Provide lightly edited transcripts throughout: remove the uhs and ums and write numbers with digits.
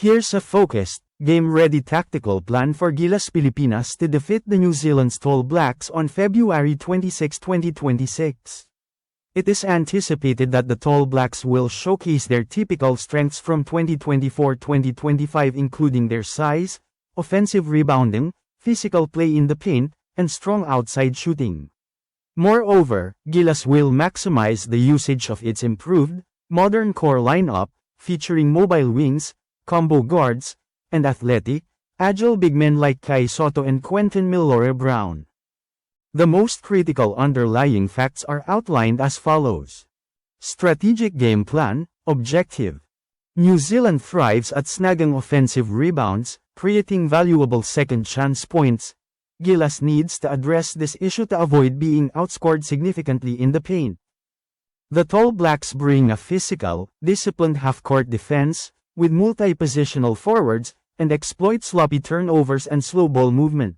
Here's a focused, game-ready tactical plan for Gilas Pilipinas to defeat the New Zealand's Tall Blacks on February 26, 2026. It is anticipated that the Tall Blacks will showcase their typical strengths from 2024-2025, including their size, offensive rebounding, physical play in the paint, and strong outside shooting. Moreover, Gilas will maximize the usage of its improved, modern core lineup, featuring mobile wings, combo guards, and athletic, agile big men like Sotto and Quentin Milore-Brown. The most critical underlying facts are outlined as follows. Strategic game plan, objective. New Zealand thrives at snagging offensive rebounds, creating valuable second chance points. Gilas needs to address this issue to avoid being outscored significantly in the paint. The Tall Blacks bring a physical, disciplined half-court defense, with multi-positional forwards, and exploit sloppy turnovers and slow ball movement.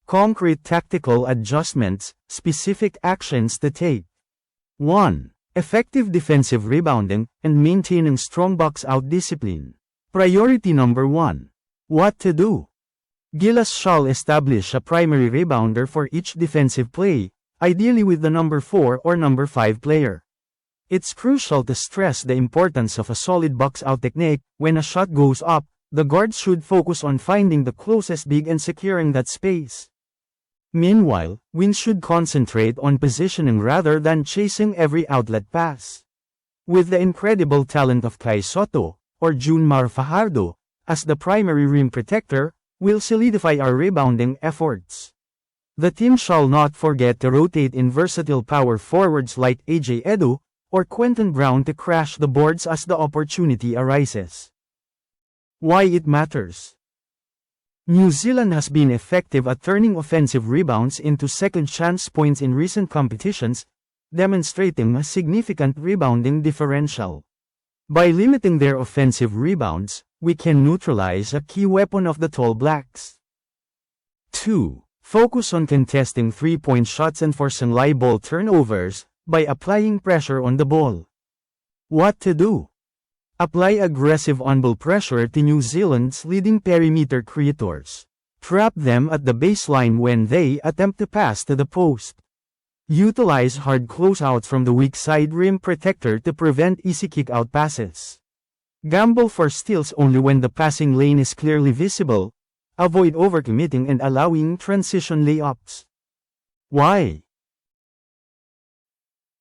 Concrete tactical adjustments, specific actions to take. 1. Effective defensive rebounding, and maintaining strong box-out discipline. Priority number 1. What to do? Gilas shall establish a primary rebounder for each defensive play, ideally with the number 4 or number 5 player. It's crucial to stress the importance of a solid box-out technique. When a shot goes up, the guards should focus on finding the closest big and securing that space. Meanwhile, wings should concentrate on positioning rather than chasing every outlet pass. With the incredible talent of Sotto, or Junmar Fajardo, as the primary rim protector, we'll solidify our rebounding efforts. The team shall not forget to rotate in versatile power forwards like AJ Edu, or Quentin Brown to crash the boards as the opportunity arises. Why it matters? New Zealand has been effective at turning offensive rebounds into second chance points in recent competitions, demonstrating a significant rebounding differential. By limiting their offensive rebounds, we can neutralize a key weapon of the Tall Blacks. 2. Focus on contesting three-point shots and forcing live ball turnovers, by applying pressure on the ball. What to do? Apply aggressive on-ball pressure to New Zealand's leading perimeter creators. Trap them at the baseline when they attempt to pass to the post. Utilize hard closeouts from the weak side rim protector to prevent easy kick-out passes. Gamble for steals only when the passing lane is clearly visible. Avoid overcommitting and allowing transition layups. Why?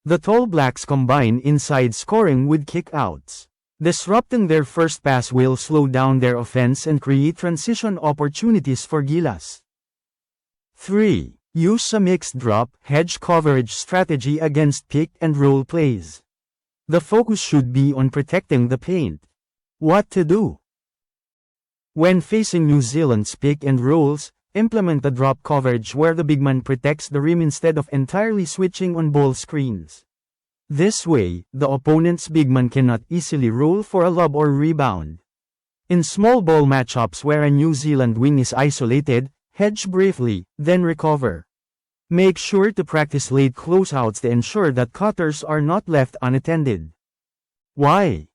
The Tall Blacks combine inside scoring with kick-outs. Disrupting their first pass will slow down their offense and create transition opportunities for Gilas. 3. Use a mixed drop, hedge coverage strategy against pick and roll plays. The focus should be on protecting the paint. What to do? When facing New Zealand's pick and rolls, implement a drop coverage where the big man protects the rim instead of entirely switching on ball screens. This way, the opponent's big man cannot easily roll for a lob or rebound. In small ball matchups where a New Zealand wing is isolated, hedge briefly, then recover. Make sure to practice late closeouts to ensure that cutters are not left unattended. Why?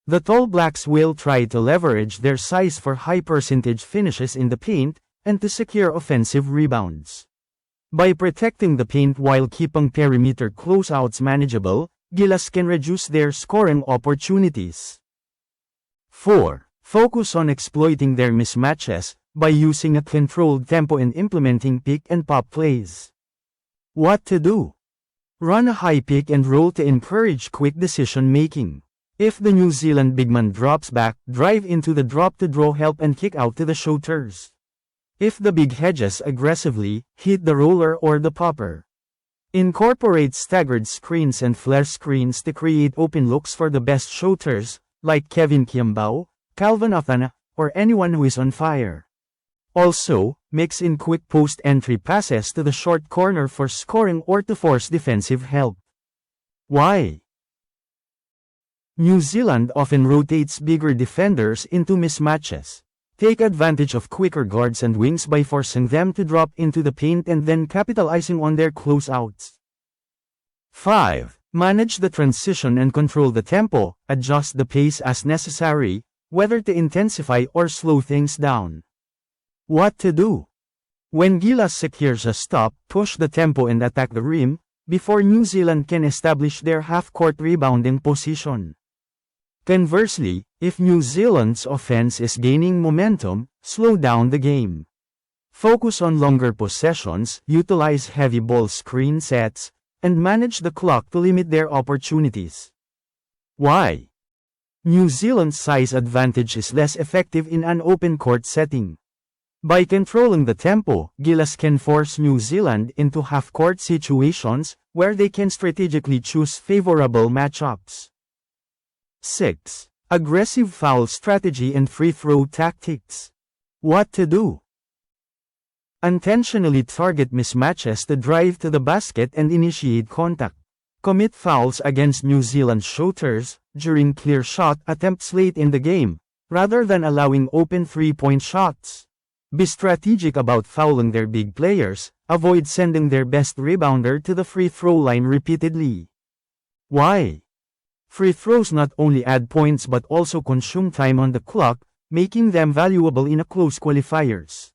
The Tall Blacks will try to leverage their size for high percentage finishes in the paint, and to secure offensive rebounds. By protecting the paint while keeping perimeter closeouts manageable, Gilas can reduce their scoring opportunities. 4. Focus on exploiting their mismatches, by using a controlled tempo and implementing pick and pop plays. What to do? Run a high pick and roll to encourage quick decision making. If the New Zealand big man drops back, drive into the drop to draw help and kick out to the shooters. If the big hedges aggressively, hit the roller or the popper. Incorporate staggered screens and flare screens to create open looks for the best shooters, like Kevin Kiambao, Calvin Athana, or anyone who is on fire. Also, mix in quick post-entry passes to the short corner for scoring or to force defensive help. Why? New Zealand often rotates bigger defenders into mismatches. Take advantage of quicker guards and wings by forcing them to drop into the paint and then capitalizing on their closeouts. 5. Manage the transition and control the tempo, adjust the pace as necessary. whether to intensify or slow things down. What to do? When Gilas secures a stop, push the tempo and attack the rim, before New Zealand can establish their half-court rebounding position. Conversely, if New Zealand's offense is gaining momentum, slow down the game. Focus on longer possessions, utilize heavy ball screen sets, and manage the clock to limit their opportunities. Why? New Zealand's size advantage is less effective in an open court setting. By controlling the tempo, Gilas can force New Zealand into half-court situations, where they can strategically choose favorable matchups. 6. Aggressive foul strategy and free throw tactics. What to do? Intentionally target mismatches to drive to the basket and initiate contact. Commit fouls against New Zealand shooters during clear shot attempts late in the game, rather than allowing open three-point shots. Be strategic about fouling their big players, avoid sending their best rebounder to the free throw line repeatedly. Why? Free throws not only add points but also consume time on the clock, making them valuable in a close qualifiers.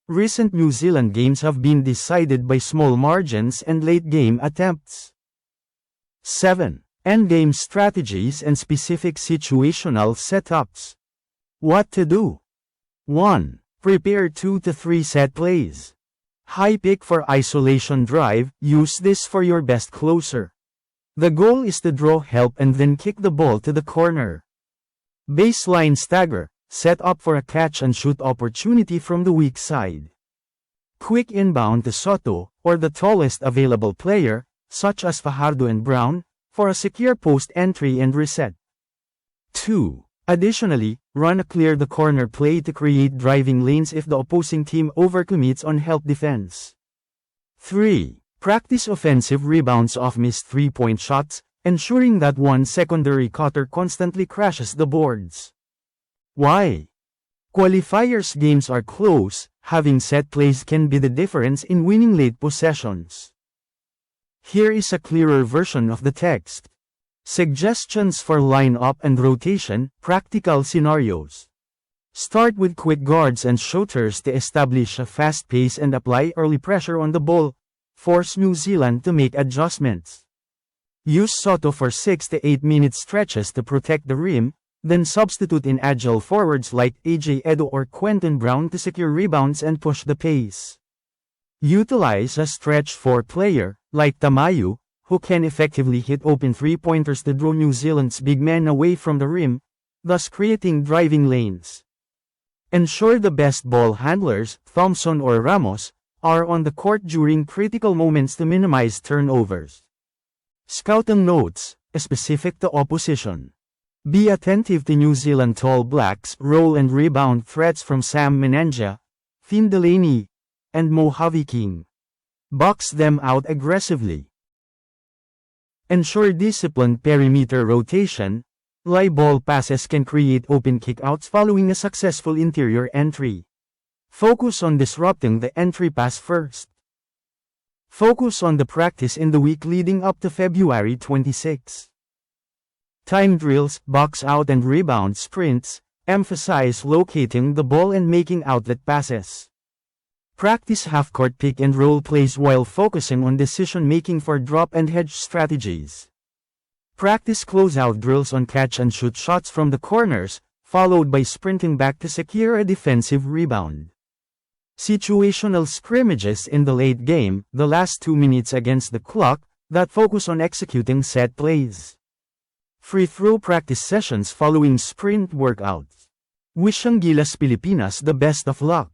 Recent New Zealand games have been decided by small margins and late-game attempts. 7. Endgame strategies and specific situational setups. What to do? 1. Prepare 2 to 3 set plays. High pick for isolation drive, use this for your best closer. The goal is to draw help and then kick the ball to the corner. Baseline stagger, set up for a catch and shoot opportunity from the weak side. Quick inbound to Sotto, or the tallest available player, such as Fajardo and Brown, for a secure post entry and reset. 2. Additionally, run a clear the corner play to create driving lanes if the opposing team overcommits on help defense. 3. Practice offensive rebounds off missed three-point shots, ensuring that one secondary cutter constantly crashes the boards. Why? Qualifiers games are close, having set plays can be the difference in winning late possessions. Here is a clearer version of the text. Suggestions for line-up and rotation, practical scenarios. Start with quick guards and shooters to establish a fast pace and apply early pressure on the ball. Force New Zealand to make adjustments. Use Sotto for 6 to 8 minute stretches to protect the rim, then substitute in agile forwards like AJ Edo or Quentin Brown to secure rebounds and push the pace. Utilize a stretch 4 player, like Tamayu, who can effectively hit open three-pointers to draw New Zealand's big men away from the rim, thus creating driving lanes. Ensure the best ball handlers, Thompson or Ramos, are on the court during critical moments to minimize turnovers. Scouting notes, specific to opposition. Be attentive to New Zealand Tall Blacks' roll and rebound threats from Sam Menenja, Finn Delaney, and Mojave King. Box them out aggressively. Ensure disciplined perimeter rotation. Live ball passes can create open kickouts following a successful interior entry. Focus on disrupting the entry pass first. Focus on the practice in the week leading up to February 26. Time drills, box out and rebound sprints, emphasize locating the ball and making outlet passes. Practice half-court pick and roll plays while focusing on decision-making for drop and hedge strategies. Practice closeout drills on catch-and-shoot shots from the corners, followed by sprinting back to secure a defensive rebound. Situational scrimmages in the late game, the last 2 minutes against the clock, that focus on executing set plays. Free throw practice sessions following sprint workouts. Wish ang Gilas Pilipinas the best of luck.